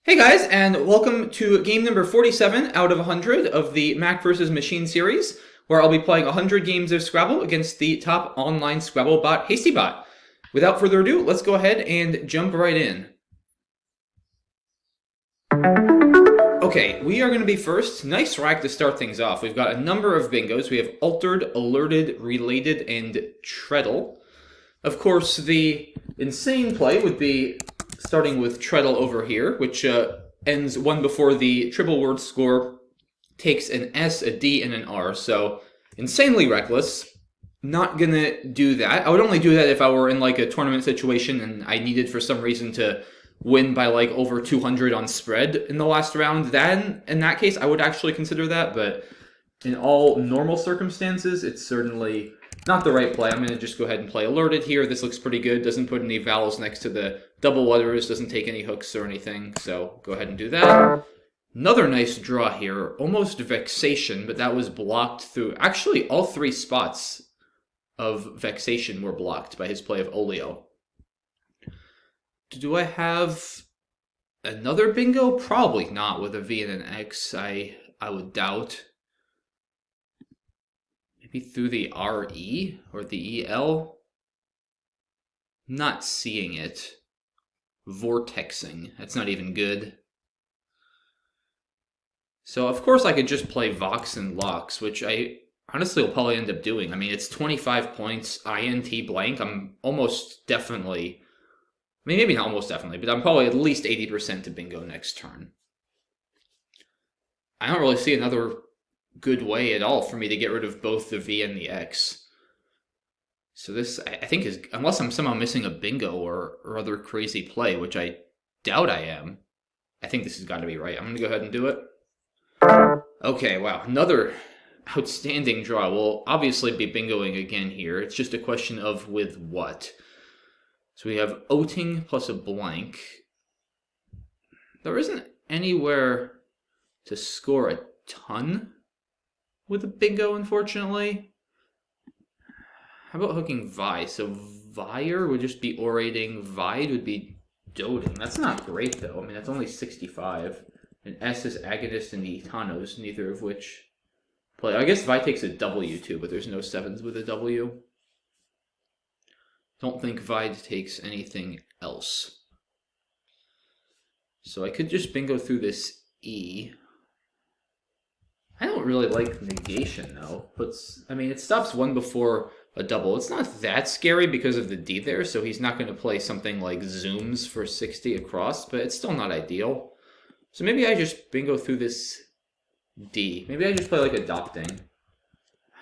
Hey guys, and welcome to game number 47 out of 100 of the Mack vs. Machine series, where I'll be playing 100 games of Scrabble against the top online Scrabble bot, HastyBot. Without further ado, let's go ahead and jump right in. Okay, we are going to be first. Nice rack to start things off. We've got a number of bingos. We have Altered, Alerted, Related, and Treadle. Of course, the insane play would be starting with Treadle over here, which ends one before the triple word score takes an S, a D, and an R. So, insanely reckless. Not gonna do that. I would only do that if I were in like a tournament situation and I needed for some reason to win by like over 200 on spread in the last round. Then, in that case, I would actually consider that, but in all normal circumstances, it's certainly not the right play. I'm going to just go ahead and play Alerted here. This looks pretty good. Doesn't put any vowels next to the double letters. Doesn't take any hooks or anything. So go ahead and do that. Another nice draw here. Almost Vexation, but that was blocked through... Actually, all three spots of Vexation were blocked by his play of Olio. Do I have another bingo? Probably not with a V and an X. I would doubt. Maybe through the RE or the EL? Not seeing it. Vortexing. That's not even good. So, of course, I could just play Vox and Locks, which I honestly will probably end up doing. I mean, it's 25 points, INT blank. I'm almost definitely... I mean, maybe not almost definitely, but I'm probably at least 80% to bingo next turn. I don't really see another good way at all for me to get rid of both the V and the X. So this, I think, is, unless I'm somehow missing a bingo or other crazy play, which I doubt I am, I think this has got to be right. I'm going to go ahead and do it. Okay, wow, another outstanding draw. We'll obviously be bingoing again here. It's just a question of with what. So we have Oating plus a blank. There isn't anywhere to score a ton with a bingo, unfortunately. How about hooking Vi? So Vire would just be orating. Vide would be doting. That's not great, though. I mean, that's only 65. And S is agonist and Etanos, neither of which play. I guess Vi takes a W, too, but there's no 7s with a W. Don't think Vide takes anything else. So I could just bingo through this E. I don't really like negation, though. I mean, it stops one before a double. It's not that scary because of the D there, so he's not going to play something like Zooms for 60 across, but it's still not ideal. So maybe I just bingo through this D. Maybe I just play like Adopting.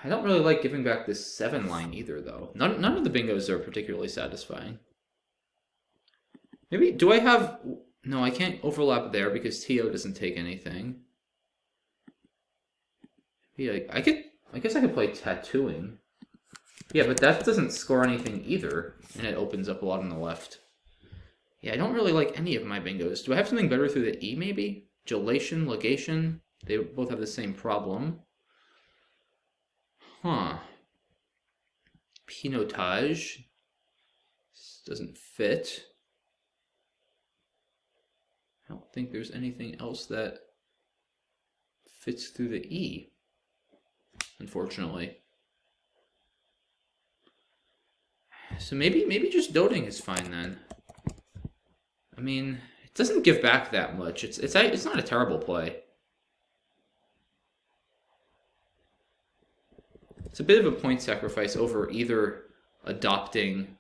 I don't really like giving back this 7 line either, though. None of the bingos are particularly satisfying. Maybe, do I have... No, I can't overlap there because TO doesn't take anything. Yeah, I guess I could play Tattooing. Yeah, but that doesn't score anything either, and it opens up a lot on the left. Yeah, I don't really like any of my bingos. Do I have something better through the E, maybe? Gelation, Legation? They both have the same problem. Huh. Pinotage. This doesn't fit. I don't think there's anything else that fits through the E, unfortunately. So maybe just doting is fine then. I mean, it doesn't give back that much. It's not a terrible play. It's a bit of a point sacrifice over either adopting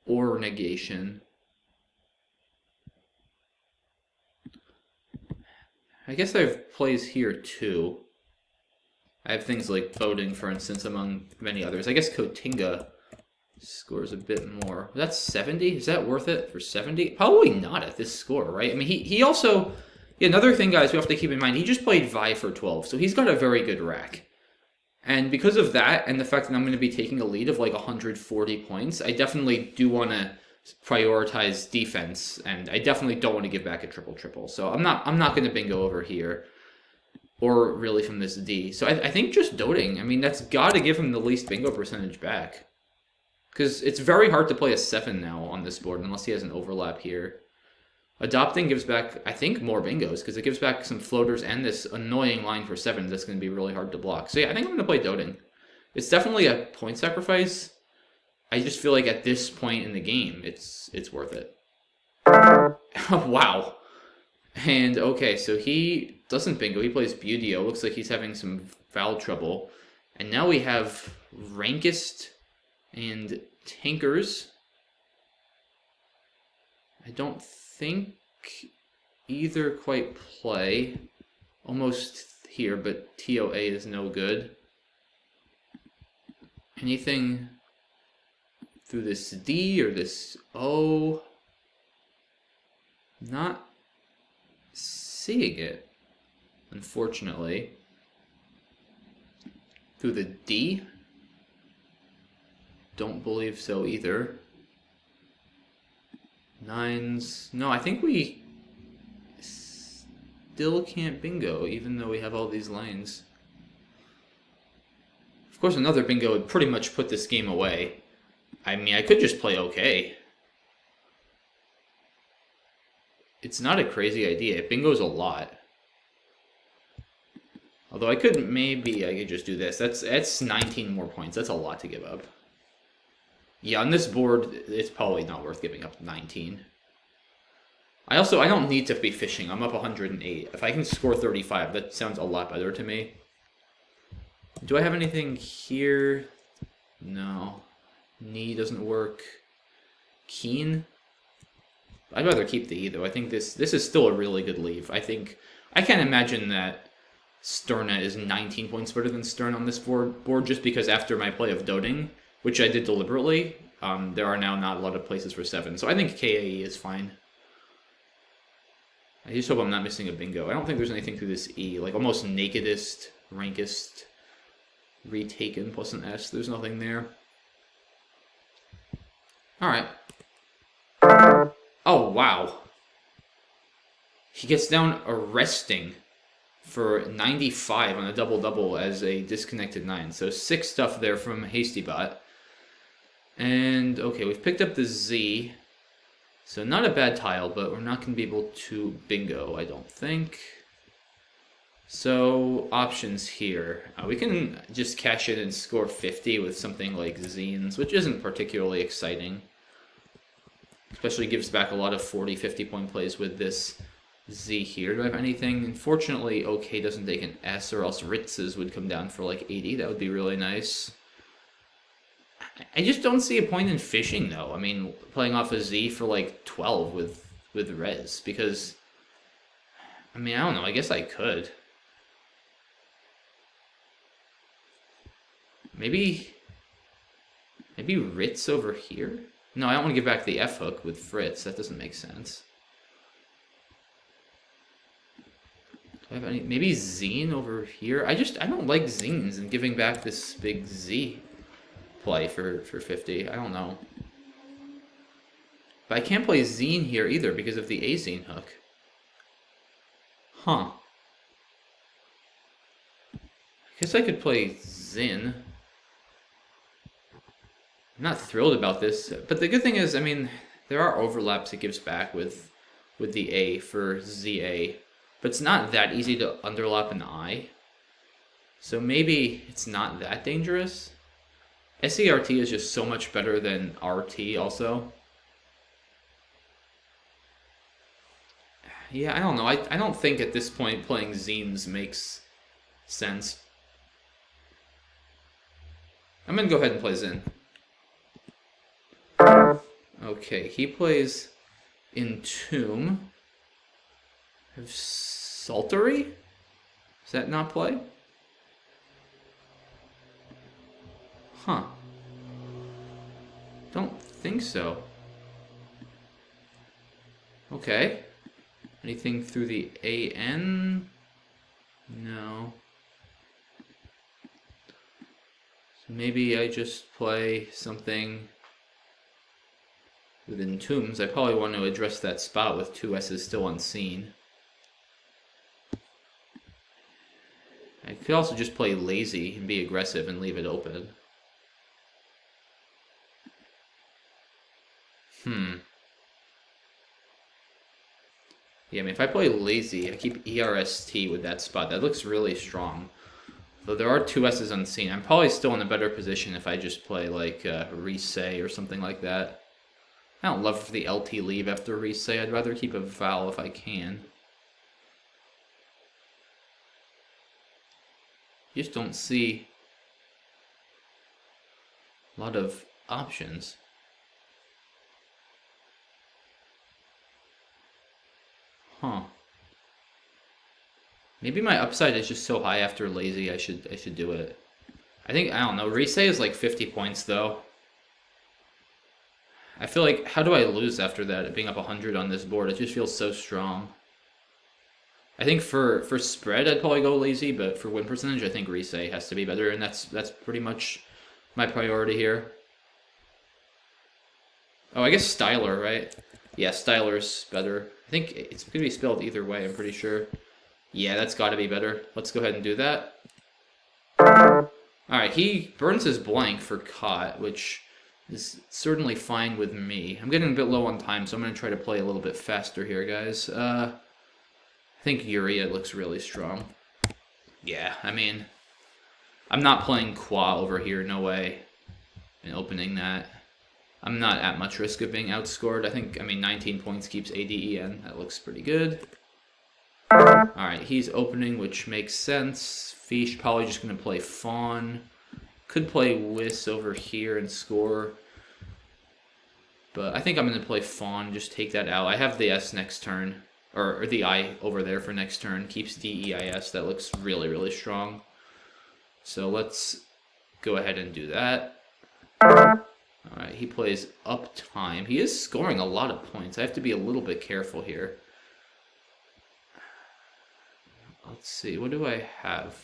or negation. I guess I have plays here too. I have things like voting, for instance, among many others. I guess Cotinga scores a bit more. That's 70? Is that worth it for 70? Probably not at this score, right? I mean, he also... Yeah, another thing, guys, we have to keep in mind, he just played Vi for 12, so he's got a very good rack. And because of that, and the fact that I'm going to be taking a lead of like 140 points, I definitely do want to prioritize defense, and I definitely don't want to give back a triple-triple. So I'm not going to bingo over here, or really from this D. So I think just doting, I mean, that's got to give him the least bingo percentage back. Because it's very hard to play a 7 now on this board, unless he has an overlap here. Adopting gives back, I think, more bingos, because it gives back some floaters and this annoying line for 7 that's going to be really hard to block. So yeah, I think I'm going to play doting. It's definitely a point sacrifice. I just feel like at this point in the game, it's worth it. Wow. And okay, so he doesn't bingo, he plays Beautyo. Looks like he's having some foul trouble. And now we have Rankist and Tankers. I don't think either quite play. Almost here, but TOA is no good. Anything through this D or this O? Not seeing it, unfortunately. Through the D? Don't believe so either. Nines. No, I think we still can't bingo, even though we have all these lines. Of course, another bingo would pretty much put this game away. I mean, I could just play okay. It's not a crazy idea. Bingo's a lot. Although I could just do this. That's 19 more points. That's a lot to give up. Yeah, on this board, it's probably not worth giving up 19. I don't need to be fishing. I'm up 108. If I can score 35, that sounds a lot better to me. Do I have anything here? No. Knee doesn't work. Keen? I'd rather keep the E, though. I think this is still a really good leave. I can't imagine that Sterna is 19 points better than Stern on this board just because after my play of Doting, which I did deliberately, there are now not a lot of places for 7. So I think KAE is fine. I just hope I'm not missing a bingo. I don't think there's anything through this E. Like almost Nakedist, Rankist, Retaken plus an S. There's nothing there. Alright. Oh, wow. He gets down Arresting for 95 on a double-double as a disconnected 9. So 6 stuff there from HastyBot. And, okay, we've picked up the Z. So not a bad tile, but we're not going to be able to bingo, I don't think. So, options here. We can just cash in and score 50 with something like Zines, which isn't particularly exciting. Especially gives back a lot of 40, 50 point plays with this Z here. Do I have anything? Unfortunately, OK doesn't take an S, or else Ritz's would come down for like 80. That would be really nice. I just don't see a point in fishing, though. I mean, playing off a Z for like 12 with Rez, because, I mean, I don't know. I guess I could. Maybe Ritz over here? No, I don't want to give back the F hook with Fritz. That doesn't make sense. Do I have any? Maybe Zine over here? I don't like Zines and giving back this big Z play for 50. I don't know. But I can't play Zine here either because of the A Zine hook. Huh. I guess I could play Zin. I'm not thrilled about this, but the good thing is, I mean, there are overlaps it gives back with the A for ZA, but it's not that easy to underlap an I. So maybe it's not that dangerous. SERT is just so much better than RT also. Yeah, I don't know. I don't think at this point playing Zines makes sense. I'm going to go ahead and play Zin. Okay, he plays Entomb. Have Saltery? Does that not play? Huh. Don't think so. Okay. Anything through the AN? No. So maybe I just play something with Entombs. I probably want to address that spot with 2 S's still unseen. I could also just play lazy and be aggressive and leave it open. Yeah, I mean, if I play lazy, I keep ERST with that spot. That looks really strong. Though there are 2 S's unseen. I'm probably still in a better position if I just play, like, Resay or something like that. I don't love the LT leave after Resay. I'd rather keep a vowel if I can. You just don't see a lot of options. Huh. Maybe my upside is just so high after lazy. I should do it. I don't know. Resay is like 50 points though. I feel like, how do I lose after that? Being up 100 on this board, it just feels so strong. I think for spread, I'd probably go lazy, but for win percentage, I think Resay has to be better, and that's pretty much my priority here. Oh, I guess Styler, right? Yeah, Styler's better. I think it's gonna be spelled either way, I'm pretty sure. Yeah, that's gotta be better. Let's go ahead and do that. Alright, he burns his blank for caught, which is certainly fine with me. I'm getting a bit low on time, so I'm gonna try to play a little bit faster here, guys. I think Uria looks really strong. Yeah, I mean, I'm not playing Qua over here, no way, in opening that. I'm not at much risk of being outscored. I mean, 19 points keeps ADEN. That looks pretty good. Alright, he's opening, which makes sense. Fish probably just going to play Fawn. Could play Whis over here and score. But I think I'm going to play Fawn, just take that out. I have the S next turn. Or the I over there for next turn. Keeps DEIS. That looks really, really strong. So let's go ahead and do that. Alright, he plays Uptime. He is scoring a lot of points. I have to be a little bit careful here. Let's see, what do I have?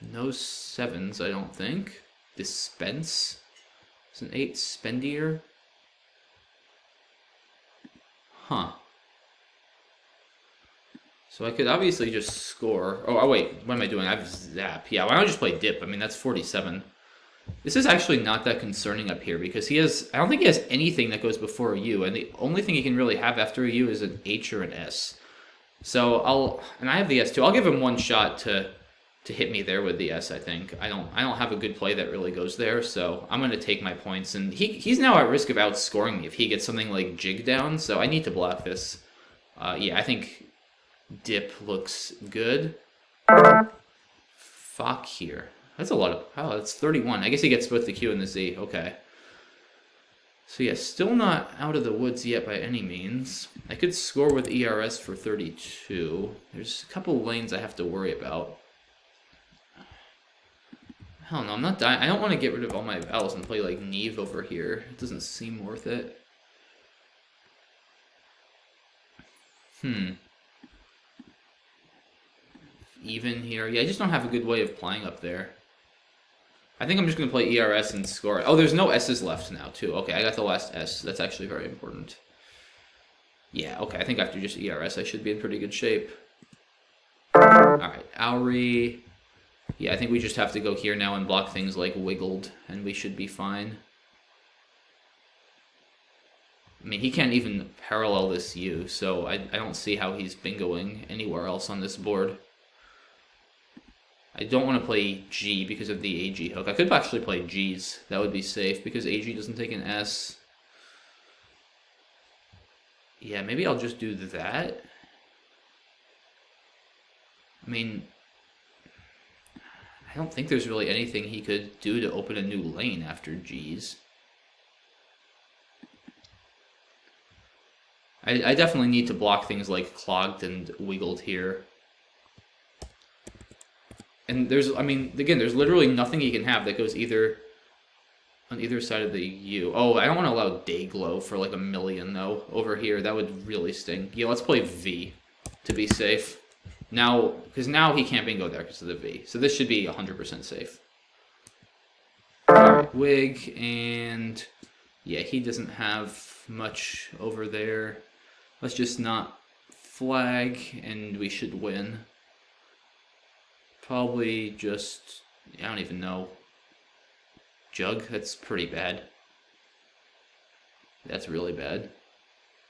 No 7s, I don't think. Dispense? Is an 8 spendier? Huh. So I could obviously just score. Oh, wait, what am I doing? I have Zap. Yeah, why don't I just play Dip? I mean, that's 47. This is actually not that concerning up here because he has, I don't think he has anything that goes before a U, and the only thing he can really have after a U is an H or an S. So and I have the S too. I'll give him one shot to hit me there with the S, I think. I don't have a good play that really goes there, so I'm going to take my points, and he's now at risk of outscoring me if he gets something like Jig down, so I need to block this. Yeah, I think Dip looks good. Fuck here. That's a lot of... Oh, that's 31. I guess he gets both the Q and the Z. Okay. So yeah, still not out of the woods yet by any means. I could score with ERS for 32. There's a couple lanes I have to worry about. Hell no, I'm not dying. I don't want to get rid of all my vowels and play like Neve over here. It doesn't seem worth it. Even here. Yeah, I just don't have a good way of playing up there. I think I'm just going to play ERS and score. Oh, there's no S's left now, too. Okay, I got the last S. That's actually very important. Yeah, okay, I think after just ERS, I should be in pretty good shape. Alright, Auri. Yeah, I think we just have to go here now and block things like Wiggled, and we should be fine. I mean, he can't even parallel this U, so I don't see how he's bingoing anywhere else on this board. I don't want to play G because of the AG hook. I could actually play G's. That would be safe because AG doesn't take an S. Yeah, maybe I'll just do that. I mean, I don't think there's really anything he could do to open a new lane after G's. I definitely need to block things like Clogged and Wiggled here. And there's, I mean, again, there's literally nothing he can have that goes either on either side of the U. Oh, I don't want to allow Dayglow for like 1,000,000 though over here. That would really sting. Yeah, let's play V to be safe. Now, because now he can't bingo there because of the V. So this should be 100% safe. Alright, Wig, and yeah, he doesn't have much over there. Let's just not flag, and we should win. Probably just, I don't even know. Jug, that's pretty bad. That's really bad.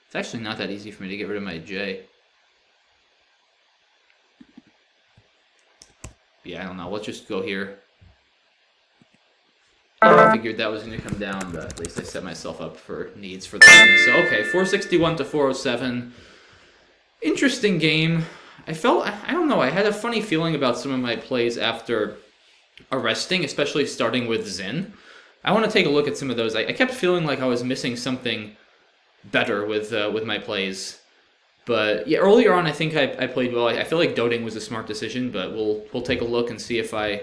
It's actually not that easy for me to get rid of my J. Yeah, I don't know. Let's just go here. I figured that was going to come down, but at least I set myself up for needs for the win. So, okay, 461 to 407. Interesting game. I don't know, I had a funny feeling about some of my plays after arresting, especially starting with Zin. I want to take a look at some of those. I kept feeling like I was missing something better with my plays. But yeah, earlier on, I think I played well. I feel like doting was a smart decision, but we'll take a look and see if I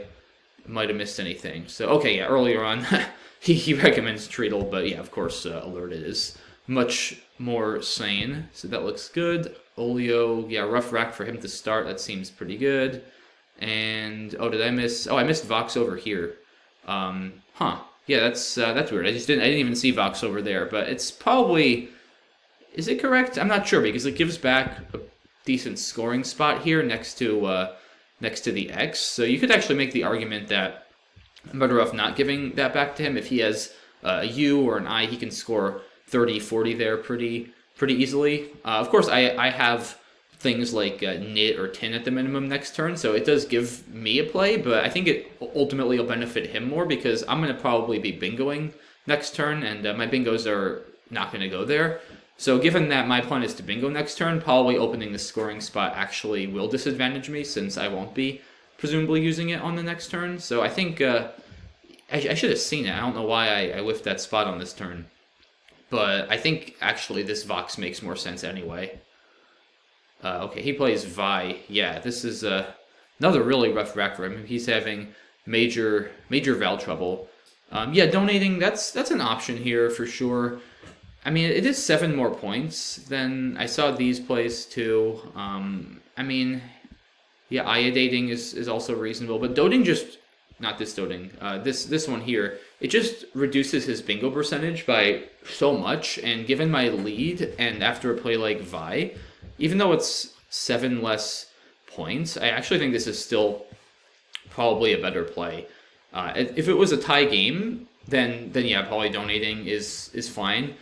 might have missed anything. So, okay, yeah, earlier on, he recommends Treatle, but yeah, of course, Alerted is much more sane. So that looks good. Olio, yeah, rough rack for him to start. That seems pretty good. And, oh, did I miss? Oh, I missed Vox over here. Yeah, that's weird. I didn't even see Vox over there, but it's probably... Is it correct? I'm not sure, because it gives back a decent scoring spot here next to the X. So you could actually make the argument that I'm better off not giving that back to him. If he has a U or an I, he can score 30, 40 there pretty easily. Of course, I have things like Knit or Tin at the minimum next turn, so it does give me a play, but I think it ultimately will benefit him more because I'm going to probably be bingoing next turn, and my bingos are not going to go there. So given that my plan is to bingo next turn, probably opening the scoring spot actually will disadvantage me since I won't be presumably using it on the next turn. So I think I should have seen it. I don't know why I whiffed that spot on this turn. But I think actually this Vox makes more sense anyway. Okay, he plays Vi. Yeah, this is another really rough rack for him. He's having major Val trouble. Yeah, donating, that's an option here for sure. I mean, it is 7 more points than I saw these plays too. I mean, yeah, Iodating is also reasonable, but doting just, not this doting, this one here, it just reduces his bingo percentage by so much, and given my lead, and after a play like Vi, even though it's 7 less points, I actually think this is still probably a better play. If it was a tie game, then yeah, probably donating is fine.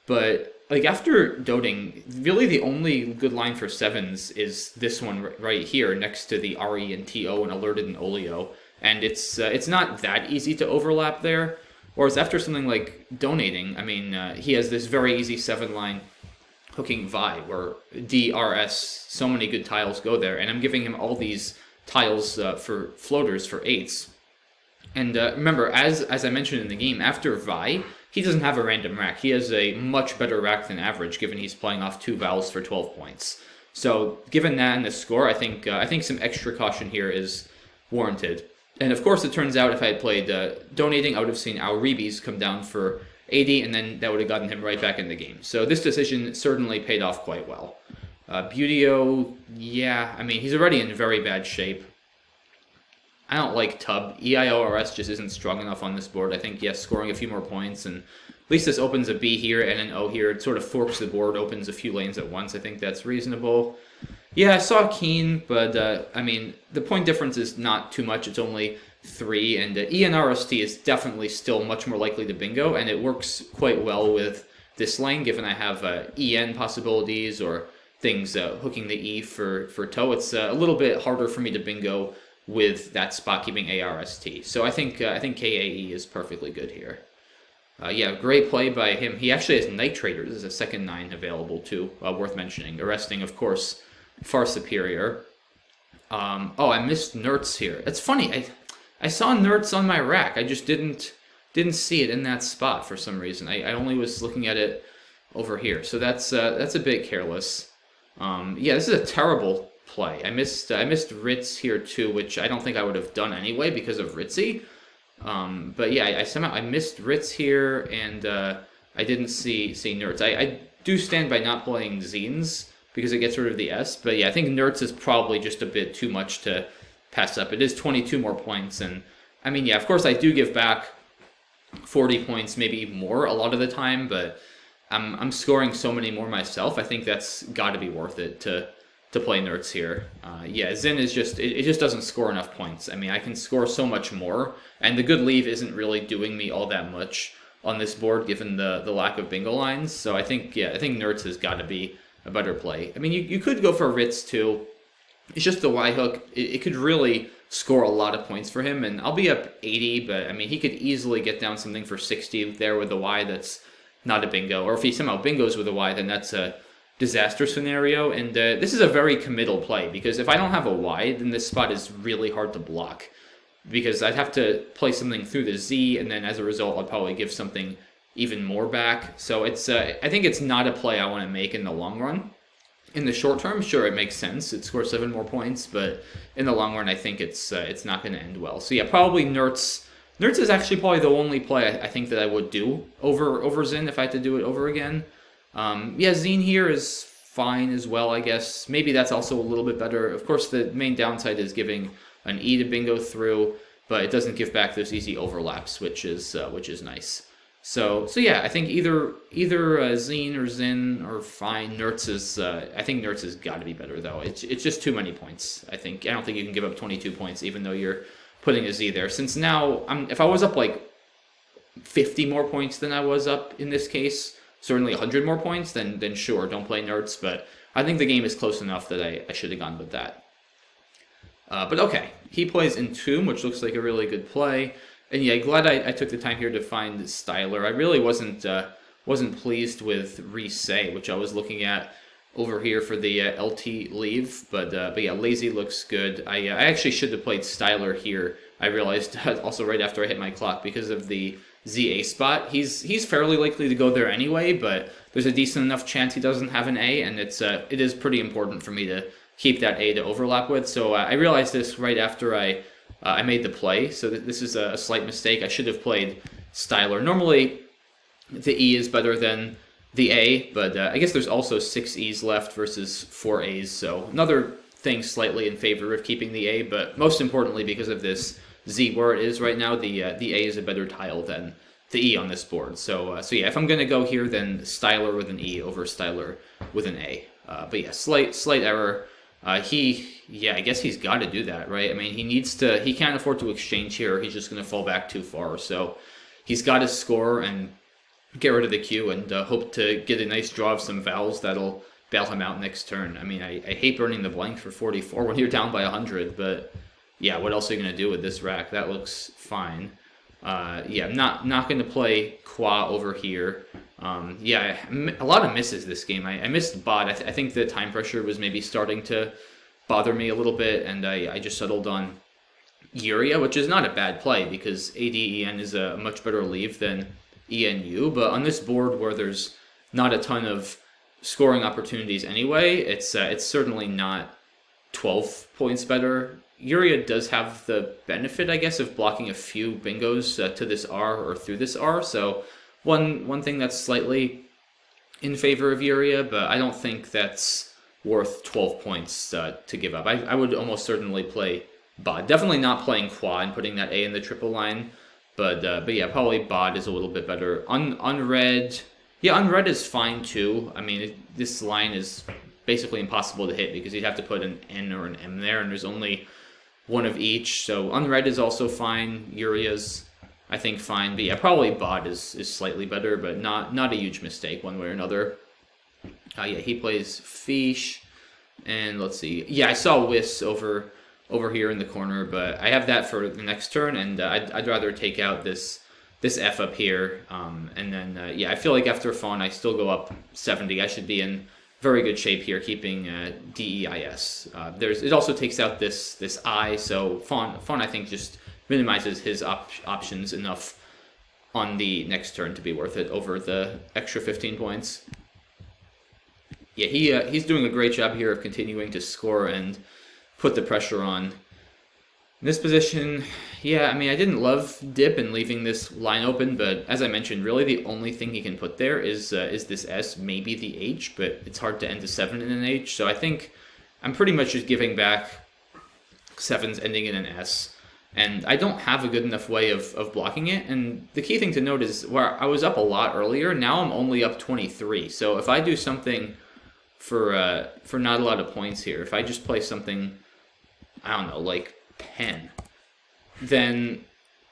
But like after doting, really the only good line for 7s is this one right here next to the RE and TO and Alerted and Olio, and it's not that easy to overlap there. Whereas after something like donating, I mean, he has this very easy 7 line hooking Vi where DRS, so many good tiles go there, and I'm giving him all these tiles for floaters for 8s. And remember, as I mentioned in the game, after Vi, he doesn't have a random rack. He has a much better rack than average, given he's playing off 2 vowels for 12 points. So, given that and the score, I think some extra caution here is warranted. And of course, it turns out if I had played donating, I would have seen Auribis come down for 80, and then that would have gotten him right back in the game. So this decision certainly paid off quite well. Butio, yeah, I mean, he's already in very bad shape. I don't like Tub. EIORS just isn't strong enough on this board. I think, yes, scoring a few more points, and at least this opens a B here and an O here. It sort of forks the board, opens a few lanes at once. I think that's reasonable. Yeah, I saw Keen, but, I mean, the point difference is not too much. It's only 3, and ENRST is definitely still much more likely to bingo, and it works quite well with this lane, given I have EN possibilities or things hooking the E for toe. It's a little bit harder for me to bingo with that spot keeping ARST. So I think KAE is perfectly good here. Yeah, great play by him. He actually has Night Traders as a second 9 available too, worth mentioning. Arresting, of course, far superior. Oh, I missed Nertz here. It's funny. I saw Nertz on my rack. I just didn't see it in that spot for some reason. I only was looking at it over here. So that's a bit careless. Yeah, this is a terrible play. I missed Ritz here too, which I don't think I would have done anyway because of Ritzy. But yeah, I missed Ritz here, and I didn't see Nertz. I do stand by not playing Zines because it gets rid of the S. But yeah, I think Nertz is probably just a bit too much to pass up. It is 22 more points, and I mean, yeah, of course I do give back 40 points, maybe more a lot of the time, but I'm scoring so many more myself. I think that's got to be worth it to play Nertz here. Yeah, Zin is just, it just doesn't score enough points. I mean, I can score so much more, and the good leave isn't really doing me all that much on this board, given the lack of bingo lines. So I think, yeah, I think Nertz has got to be a better play. I mean, you could go for Ritz too. It's just the Y hook. It could really score a lot of points for him, and I'll be up 80, but I mean, he could easily get down something for 60 there with the Y that's not a bingo. Or if he somehow bingos with a Y, then that's a disaster scenario. And this is a very committal play, because if I don't have a Y, then this spot is really hard to block, because I'd have to play something through the Z, and then as a result, I'd probably give something even more back. So it's I think it's not a play I want to make in the long run. In the short term, sure, it makes sense. It scores 7 more points, but in the long run, I think it's not going to end well. So yeah, probably Nertz. Nertz is actually probably the only play I think that I would do over Zin if I had to do it over again. Yeah, Zine here is fine as well, I guess. Maybe that's also a little bit better. Of course, the main downside is giving an E to bingo through, but it doesn't give back those easy overlaps, which is nice. So yeah, I think either Zine or Zin are fine. Nertz is I think Nertz has got to be better though. It's just too many points. I don't think you can give up 22 points even though you're putting a Z there. Since now if I was up like 50 more points than I was up in this case, certainly 100 more points, then sure, don't play Nertz. But I think the game is close enough that I should have gone with that. But okay, he plays Entomb, which looks like a really good play. And yeah, glad I took the time here to find Styler. I really wasn't pleased with Reset, which I was looking at over here for the LT leave. But yeah, Lazy looks good. I actually should have played Styler here. I realized also right after I hit my clock because of the ZA spot. He's fairly likely to go there anyway, but there's a decent enough chance he doesn't have an A, and it is pretty important for me to keep that A to overlap with. So I realized this right after I made the play, so this is a slight mistake. I should have played Styler. Normally, the E is better than the A, but I guess there's also 6 E's left versus 4 A's, so another thing slightly in favor of keeping the A, but most importantly, because of this Z where it is right now, the A is a better tile than the E on this board. So yeah, if I'm going to go here, then Styler with an E over Styler with an A. But yeah, slight error. I guess he's got to do that, right? I mean, he can't afford to exchange here. He's just going to fall back too far. So he's got to score and get rid of the Q and hope to get a nice draw of some vowels that'll bail him out next turn. I mean, I hate burning the blank for 44 when you're down by 100, but yeah, what else are you going to do with this rack? That looks fine. Yeah, I'm not going to play Qua over here. Yeah, a lot of misses this game. I missed Bot. I think the time pressure was maybe starting to bother me a little bit, and I just settled on Yuria, which is not a bad play because ADEN is a much better leave than ENU. But on this board where there's not a ton of scoring opportunities anyway, it's certainly not 12 points better. Yuria does have the benefit, I guess, of blocking a few bingos to this R or through this R, so one thing that's slightly in favor of Yuria, but I don't think that's worth 12 points to give up. I would almost certainly play Bod. Definitely not playing Qua and putting that A in the triple line, but yeah, probably Bod is a little bit better. Unread, yeah, Unread is fine too. I mean, this line is basically impossible to hit because you'd have to put an N or an M there, and there's only one of each. So Unread is also fine. Yuria's, I think, fine. But yeah, probably Bod is slightly better, but not a huge mistake one way or another. Yeah, he plays Fish. And let's see. Yeah, I saw Whis over here in the corner, but I have that for the next turn, and I'd rather take out this F up here. And then, yeah, I feel like after Fawn, I still go up 70. I should be in very good shape here, keeping DEIS. It also takes out this I, so Fawn I think just minimizes his options enough on the next turn to be worth it over the extra 15 points. Yeah, he's doing a great job here of continuing to score and put the pressure on. In this position, yeah, I mean, I didn't love Dip and leaving this line open, but as I mentioned, really the only thing he can put there is this S, maybe the H, but it's hard to end a 7 in an H, so I think I'm pretty much just giving back 7s ending in an S, and I don't have a good enough way of blocking it, and the key thing to note is where I was up a lot earlier, now I'm only up 23, so if I do something for not a lot of points here, if I just play something, I don't know, like Pen, then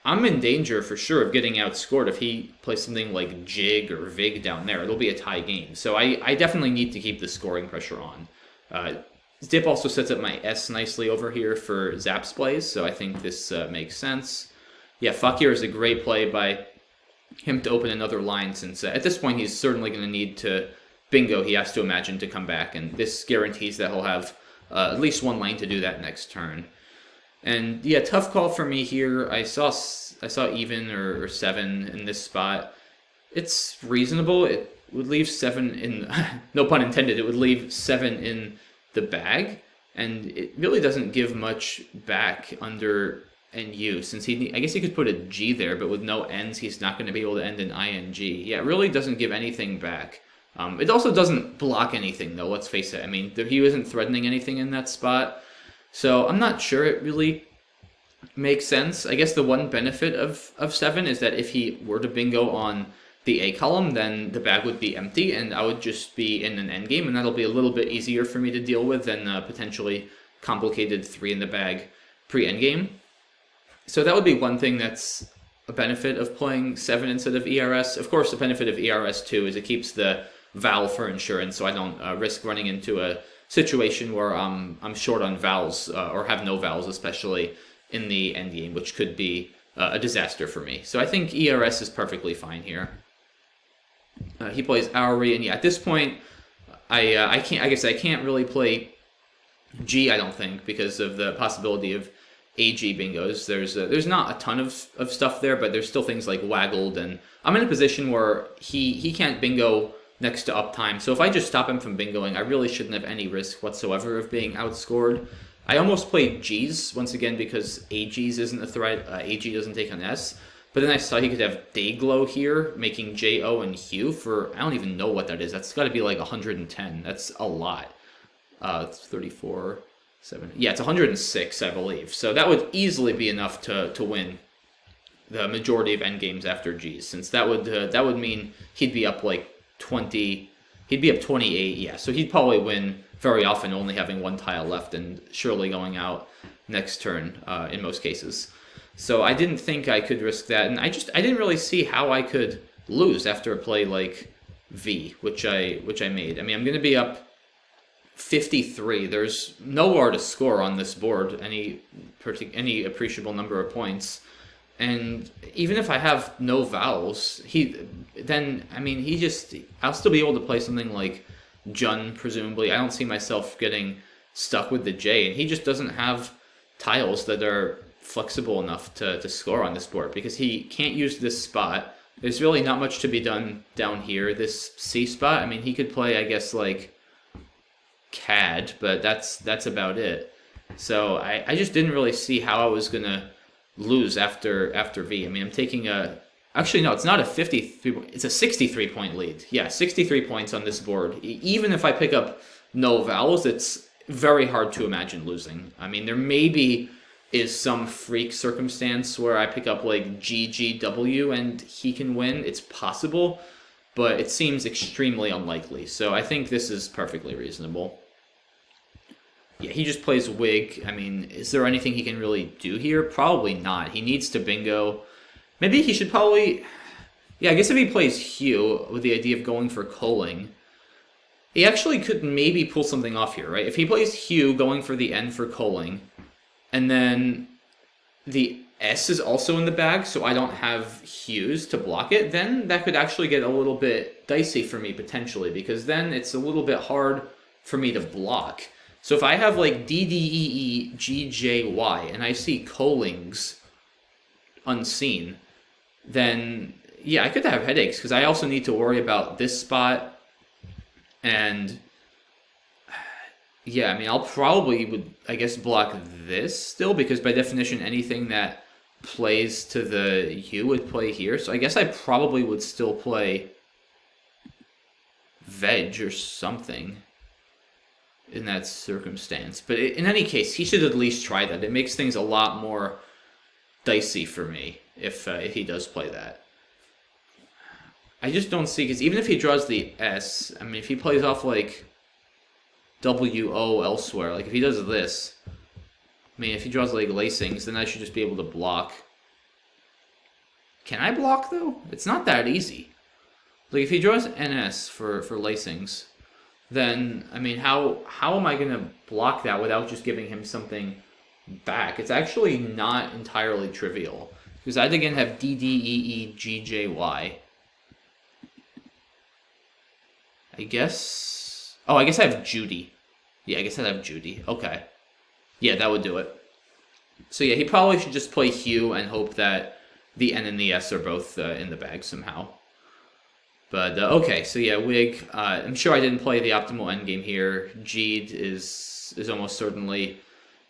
I'm in danger for sure of getting outscored if he plays something like Jig or Vig down there. It'll be a tie game. So I definitely need to keep the scoring pressure on. Dip also sets up my S nicely over here for Zap's plays, so I think this makes sense. Yeah, Fakir is a great play by him to open another line, since at this point he's certainly going to need to bingo, he has to imagine, to come back, and this guarantees that he'll have at least one lane to do that next turn. And yeah, tough call for me here. I saw even or 7 in this spot. It's reasonable. It would leave 7 in, no pun intended, it would leave 7 in the bag, and it really doesn't give much back under NU, since I guess he could put a G there, but with no N's, he's not going to be able to end in ING. Yeah, it really doesn't give anything back. It also doesn't block anything, though, let's face it. I mean, he wasn't threatening anything in that spot, so I'm not sure it really makes sense. I guess the one benefit of 7 is that if he were to bingo on the A column, then the bag would be empty, and I would just be in an endgame, and that'll be a little bit easier for me to deal with than potentially complicated 3 in the bag pre-endgame. So that would be one thing that's a benefit of playing 7 instead of ERS. Of course, the benefit of ERS too is it keeps the vowel for insurance, so I don't risk running into a situation where I'm short on vowels or have no vowels, especially in the endgame, which could be a disaster for me. So I think ERS is perfectly fine here. He plays Auri, and yeah, at this point, I can't really play G, I don't think, because of the possibility of AG bingos. There's not a ton of stuff there, but there's still things like Waggled, and I'm in a position where he can't bingo next to uptime, so if I just stop him from bingoing, I really shouldn't have any risk whatsoever of being outscored. I almost played G's, once again, because AG's isn't a threat. AG doesn't take an S. But then I saw he could have Dayglow here, making JO and Hugh for, I don't even know what that is. That's got to be like 110. That's a lot. It's 34, 7. Yeah, it's 106, I believe. So that would easily be enough to win the majority of endgames after G's, since that would mean he'd be up like 20. He'd be up 28, yeah. So he'd probably win very often, only having one tile left and surely going out next turn in most cases. So I didn't think I could risk that, and I didn't really see how I could lose after a play like V, which I made. I mean, I'm going to be up 53. There's nowhere to score on this board any appreciable number of points, and even if I have no vowels, I'll still be able to play something like Jun, presumably. I don't see myself getting stuck with the J, and he just doesn't have tiles that are flexible enough to score on this board, because he can't use this spot. There's really not much to be done down here, this C spot. I mean, he could play, I guess, like CAD, but that's about it. So I just didn't really see how I was gonna lose after V. I mean, I'm taking actually no, it's not a 53, it's a 63 point lead. Yeah, 63 points on this board. Even if I pick up no vowels, it's very hard to imagine losing. I mean, there maybe is some freak circumstance where I pick up like GGW and he can win. It's possible, but it seems extremely unlikely. So I think this is perfectly reasonable. Yeah, he just plays Wig. I mean, is there anything he can really do here? Probably not. He needs to bingo. Maybe he should probably... Yeah, I guess if he plays Hugh with the idea of going for Coling, he actually could maybe pull something off here, right? If he plays Hugh going for the N for Coling, and then the S is also in the bag, so I don't have Hughs to block it, then that could actually get a little bit dicey for me, potentially, because then it's a little bit hard for me to block. So if I have like D, D, E, E, G, J, Y, and I see Colings unseen, then yeah, I could have headaches, because I also need to worry about this spot, and yeah, I mean, I'll probably I guess, block this still, because by definition, anything that plays to the U would play here. So I guess I probably would still play Veg or something in that circumstance. But in any case, he should at least try that. It makes things a lot more dicey for me if he does play that. I just don't see, because even if he draws the S, I mean, if he plays off like WO elsewhere, like if he does this, I mean, if he draws like lacings, then I should just be able to block Can I block, though? It's not that easy. Like, if he draws NS for lacings, then, I mean, how am I going to block that without just giving him something back? It's actually not entirely trivial. Because I'd again have D, D, E, E, G, J, Y. I guess... Oh, I guess I have Judy. Yeah, I guess I'd have Judy. Okay. Yeah, that would do it. So yeah, he probably should just play Hugh and hope that the N and the S are both in the bag somehow. But, okay, so yeah, Wig. I'm sure I didn't play the optimal endgame here. Jeed is almost certainly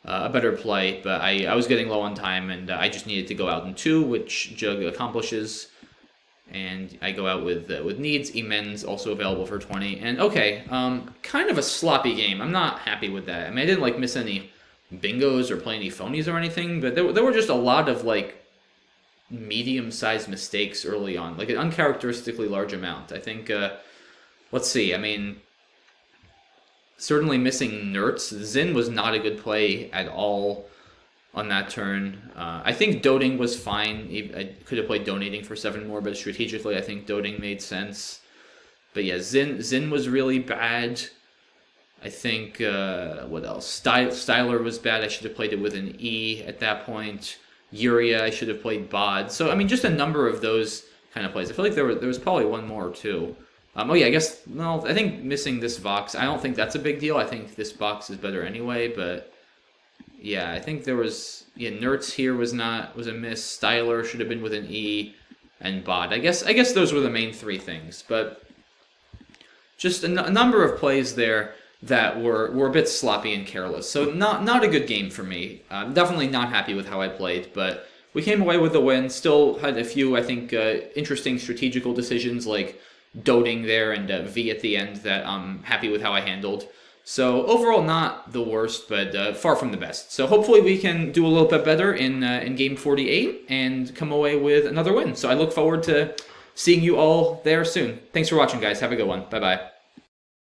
a better play, but I was getting low on time, and I just needed to go out in 2, which Jug accomplishes. And I go out with Needs. Emen's also available for 20. And, okay, kind of a sloppy game. I'm not happy with that. I mean, I didn't, like, miss any bingos or play any phonies or anything, but there were just a lot of, like, medium-sized mistakes early on, like an uncharacteristically large amount. I think, let's see, I mean, certainly missing Nertz. Zin was not a good play at all on that turn. I think Doting was fine. I could have played Donating for 7 more, but strategically I think Doting made sense. But yeah, Zin was really bad. I think, what else? Styler was bad. I should have played it with an E at that point. Yuria, I should have played Bod. So, I mean, just a number of those kind of plays. I feel like there was probably one more, or two. Oh, yeah, I guess, well, I think missing this Vox, I don't think that's a big deal. I think this box is better anyway, but, yeah, I think there was, yeah, Nertz here was a miss. Styler should have been with an E, and Bod. I guess those were the main 3 things, but just a number of plays there that were a bit sloppy and careless. So not a good game for me. I'm definitely not happy with how I played, but we came away with the win. Still had a few, I think, interesting strategical decisions like Doting there and V at the end that I'm happy with how I handled. So overall, not the worst, but far from the best. So hopefully we can do a little bit better in game 48 and come away with another win. So I look forward to seeing you all there soon. Thanks for watching, guys. Have a good one. Bye-bye.